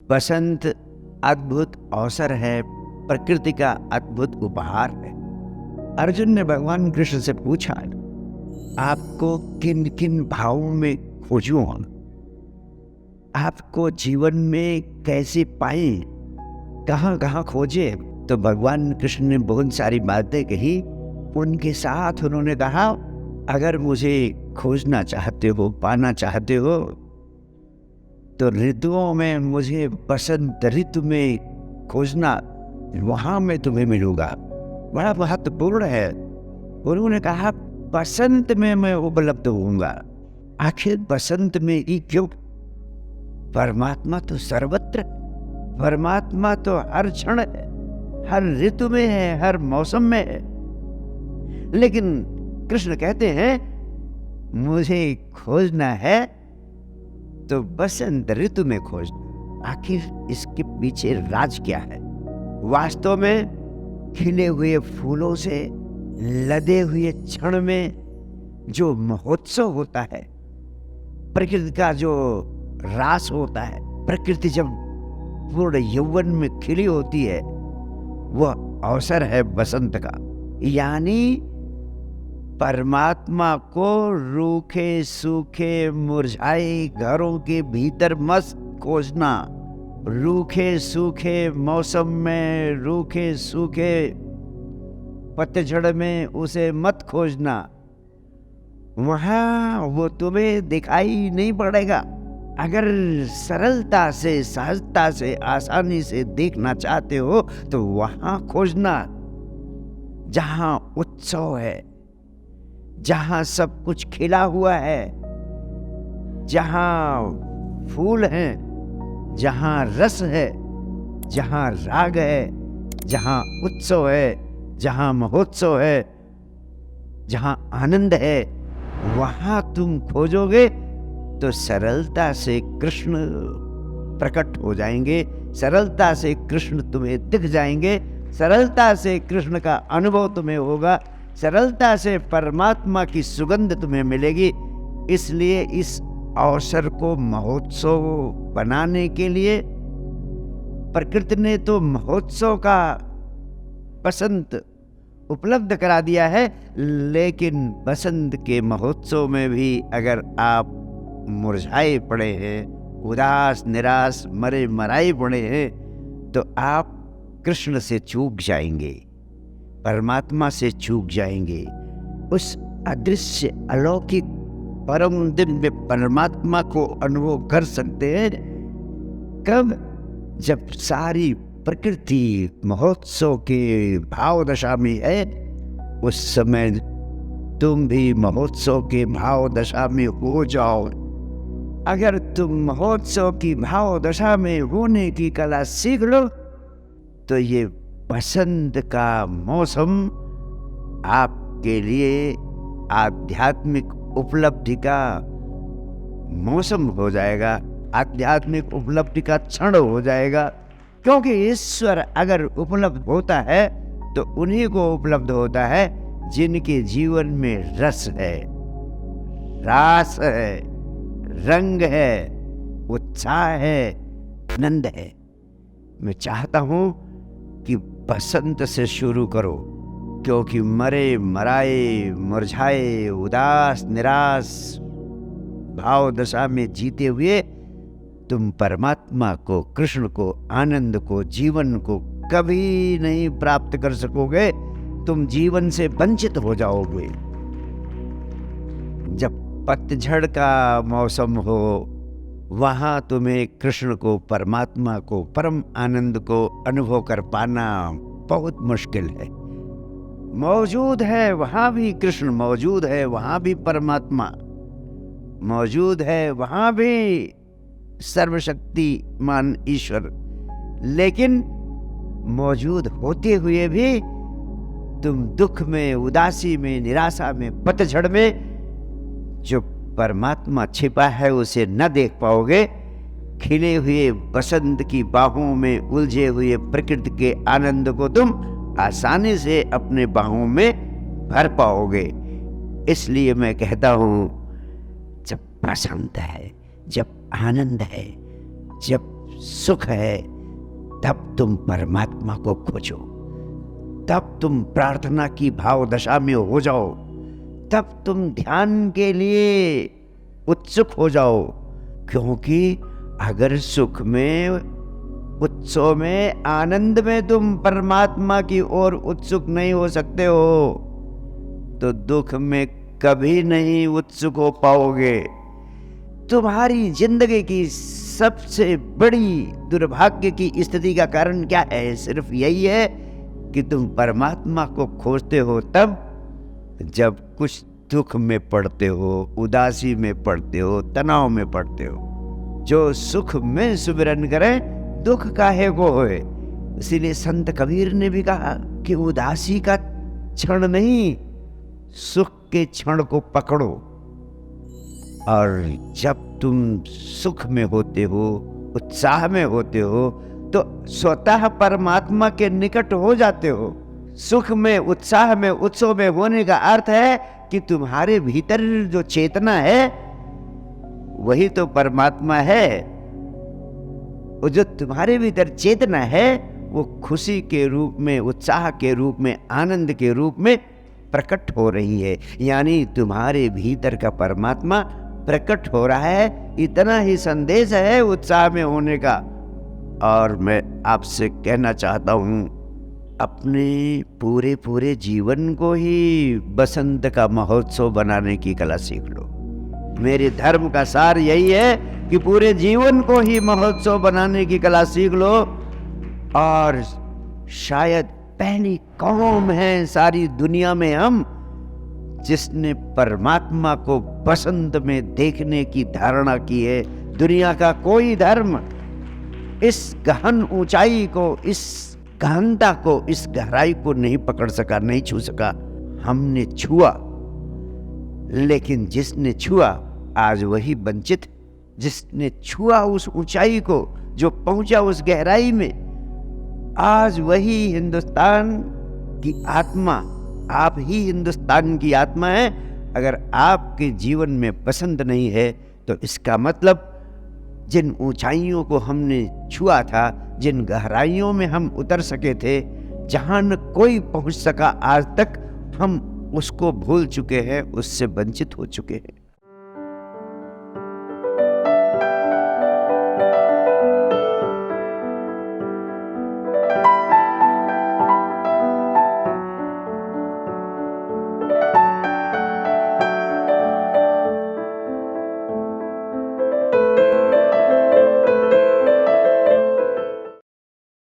बसंत अद्भुत अवसर है, प्रकृति का अद्भुत उपहार है। अर्जुन ने भगवान कृष्ण से पूछा, आपको किन किन भावों में खोजूं, आपको जीवन में कैसे पाए, कहाँ कहाँ खोजे। तो भगवान कृष्ण ने बहुत सारी बातें कही। उनके साथ उन्होंने कहा, अगर मुझे खोजना चाहते हो, पाना चाहते हो, तो ऋतुओं में मुझे बसंत ऋतु में खोजना, वहां मैं तुम्हें मिलूंगा। बड़ा महत्वपूर्ण है। उन्होंने कहा, बसंत में मैं उपलब्ध होऊंगा। आखिर बसंत में ही क्यों? परमात्मा तो सर्वत्र, परमात्मा तो हर क्षण है, हर ऋतु में है, हर मौसम में है। लेकिन कृष्ण कहते हैं, मुझे खोजना है तो बसंत ऋतु में खोजना। आखिर इसके पीछे राज क्या है? वास्तव में खिले हुए फूलों से लदे हुए क्षण में जो महोत्सव होता है, प्रकृति का जो रास होता है, प्रकृति जब पूर्ण यौवन में खिली होती है, वह अवसर है बसंत का। यानी परमात्मा को रूखे सूखे मुरझाए घरों के भीतर मत खोजना। रूखे सूखे मौसम में, रूखे सूखे पतझड़ में उसे मत खोजना। वहां वो तुम्हें दिखाई नहीं पड़ेगा। अगर सरलता से, सहजता से, आसानी से देखना चाहते हो तो वहां खोजना, जहां उत्सव है, जहां सब कुछ खिला हुआ है, जहां फूल हैं, जहां रस है, जहां राग है, जहां उत्सव है, जहां महोत्सव है, जहां आनंद है, वहां तुम खोजोगे तो सरलता से कृष्ण प्रकट हो जाएंगे, सरलता से कृष्ण तुम्हें दिख जाएंगे, सरलता से कृष्ण का अनुभव तुम्हें होगा, सरलता से परमात्मा की सुगंध तुम्हें मिलेगी। इसलिए इस अवसर को महोत्सव बनाने के लिए प्रकृति ने तो महोत्सव का बसंत उपलब्ध करा दिया है। लेकिन बसंत के महोत्सव में भी अगर आप मुरझाए पड़े हैं, उदास निराश मरे मराए पड़े हैं, तो आप कृष्ण से चूक जाएंगे, परमात्मा से चूक जाएंगे। उस अदृश्य अलौकिक परम दिव्य परमात्मा को अनुभव कर सकते हैं कब? जब सारी प्रकृति महोत्सव के भाव दशा में है। उस समय तुम भी महोत्सव के भाव दशा में हो जाओ। अगर तुम महोत्सव की भाव दशा में होने की कला सीख लो तो ये बसंत का मौसम आपके लिए आध्यात्मिक उपलब्धि का मौसम हो जाएगा, आध्यात्मिक उपलब्धि का क्षण हो जाएगा। क्योंकि ईश्वर अगर उपलब्ध होता है तो उन्हीं को उपलब्ध होता है जिनके जीवन में रस है, रास है, रंग है, उत्साह है, आनंद है। मैं चाहता हूं कि बसंत से शुरू करो, क्योंकि मरे मराए मुरझाए उदास निराश भाव दशा में जीते हुए तुम परमात्मा को, कृष्ण को, आनंद को, जीवन को कभी नहीं प्राप्त कर सकोगे। तुम जीवन से वंचित हो जाओगे। जब पतझड़ का मौसम हो, वहां तुम्हें कृष्ण को, परमात्मा को, परम आनंद को अनुभव कर पाना बहुत मुश्किल है। मौजूद है वहां भी कृष्ण, मौजूद है वहां भी परमात्मा, मौजूद है वहां भी सर्वशक्तिमान ईश्वर। लेकिन मौजूद होते हुए भी तुम दुख में, उदासी में, निराशा में, पतझड़ में जो परमात्मा छिपा है उसे न देख पाओगे। खिले हुए बसंत की बाहों में उलझे हुए प्रकृति के आनंद को तुम आसानी से अपने बाहों में भर पाओगे। इसलिए मैं कहता हूं, जब बसंत है, जब आनंद है, जब सुख है तब तुम परमात्मा को खोजो, तब तुम प्रार्थना की भाव दशा में हो जाओ, तब तुम ध्यान के लिए उत्सुक हो जाओ। क्योंकि अगर सुख में, उत्सव में, आनंद में तुम परमात्मा की ओर उत्सुक नहीं हो सकते हो तो दुख में कभी नहीं उत्सुक हो पाओगे। तुम्हारी जिंदगी की सबसे बड़ी दुर्भाग्य की स्थिति का कारण क्या है? सिर्फ यही है कि तुम परमात्मा को खोजते हो तब जब कुछ दुख में पड़ते हो, उदासी में पड़ते हो, तनाव में पड़ते हो। जो सुख में सुमिरन करे दुख काहे को होए। इसीलिए संत कबीर ने भी कहा कि उदासी का क्षण नहीं, सुख के क्षण को पकड़ो। और जब तुम सुख में होते हो, उत्साह में होते हो तो स्वतः परमात्मा के निकट हो जाते हो। सुख में, उत्साह में, उत्सव में होने का अर्थ है कि तुम्हारे भीतर जो चेतना है वही तो परमात्मा है। वो जो तुम्हारे भीतर चेतना है वो खुशी के रूप में, उत्साह के रूप में, आनंद के रूप में प्रकट हो रही है। यानी तुम्हारे भीतर का परमात्मा प्रकट हो रहा है। इतना ही संदेश है उत्साह में होने का। और मैं आपसे कहना चाहता हूँ, अपने पूरे जीवन को ही बसंत का महोत्सव बनाने की कला सीख लो। मेरे धर्म का सार यही है कि पूरे जीवन को ही महोत्सव बनाने की कला सीख लो। और शायद पहली कौम है सारी दुनिया में हम जिसने परमात्मा को बसंत में देखने की धारणा की है। दुनिया का कोई धर्म इस गहन ऊंचाई को, इस गहनता को, इस गहराई को नहीं पकड़ सका, नहीं छू सका। हमने छुआ, लेकिन जिसने छुआ आज वही वंचित। जिसने छुआ उस ऊंचाई को, जो पहुंचा उस गहराई में, आज वही हिंदुस्तान की आत्मा, आप ही हिंदुस्तान की आत्मा है। अगर आपके जीवन में पसंद नहीं है तो इसका मतलब जिन ऊंचाइयों को हमने छुआ था, जिन गहराइयों में हम उतर सके थे, जहां न कोई पहुंच सका आज तक, हम उसको भूल चुके हैं, उससे वंचित हो चुके हैं।